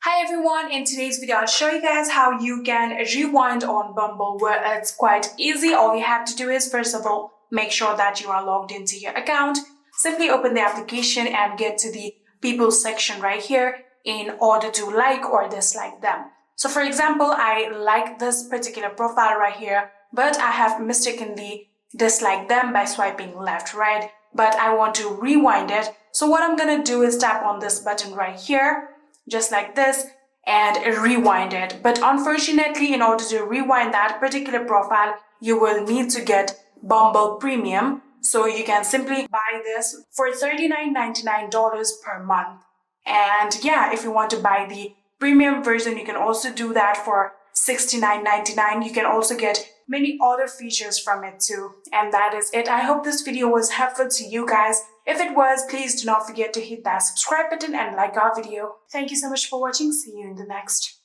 Hi everyone, in today's video I'll show you guys how you can rewind on Bumble, where it's quite easy. All you have to do is, first of all, make sure that you are logged into your account. Simply open the application and get to the people section right here in order to like or dislike them. So for example, I like this particular profile right here, but I have mistakenly disliked them by swiping left, right? But I want to rewind it. So what I'm gonna do is tap on this button right here, just like this, and rewind it. But unfortunately, in order to rewind that particular profile, you will need to get Bumble Premium. So you can simply buy this for $39.99 per month. And yeah, if you want to buy the premium version, you can also do that for $69.99. You can also get many other features from it too. And that is it. I hope this video was helpful to you guys. If it was, please do not forget to hit that subscribe button and like our video. Thank you so much for watching. See you in the next.